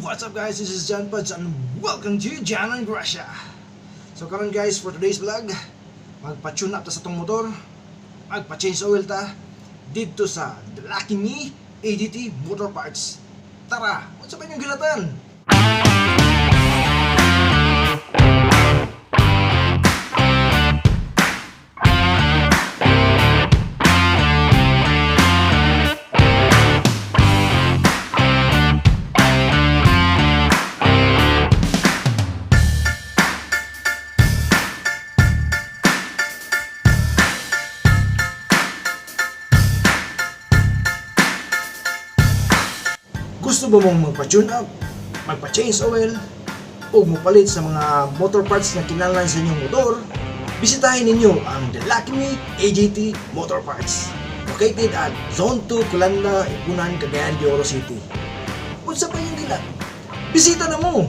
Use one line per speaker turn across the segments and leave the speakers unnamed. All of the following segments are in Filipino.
What's up guys, this is John Pads and welcome to John and Grasya. So karon guys, for today's vlog, magpa-tune up ta sa tong motor, magpa-change oil ta dito sa Lakeme Agt Motorparts. Tara, unsa pa inyong gilatan? Gusto ba mong magpa-tune up, magpa-change oil, o mupalit sa mga motor parts na kinahanglan sa inyong motor? Bisitahin ninyo ang Lakeme Agt Motorparts, located at Zone 2, COLANDA, IPONAN, Cagayan de Oro City. Unsa pa yung gila? Bisita na mo!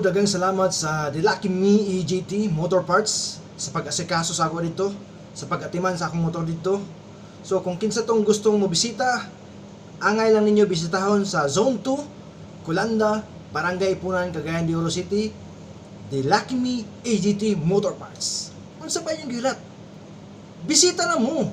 dagang salamat sa Lakeme Agt Motorparts sa pag-asikaso sa ako dito, sa pag-atiman sa akong motor dito. So kung kinsa tong gustong mo bisita, angay lang ninyo bisitahon sa Zone 2, COLANDA, Barangay IPONAN, Cagayan de Oro City, Lakeme Agt Motorparts. Unsa pa yung gilat? Bisita na mo!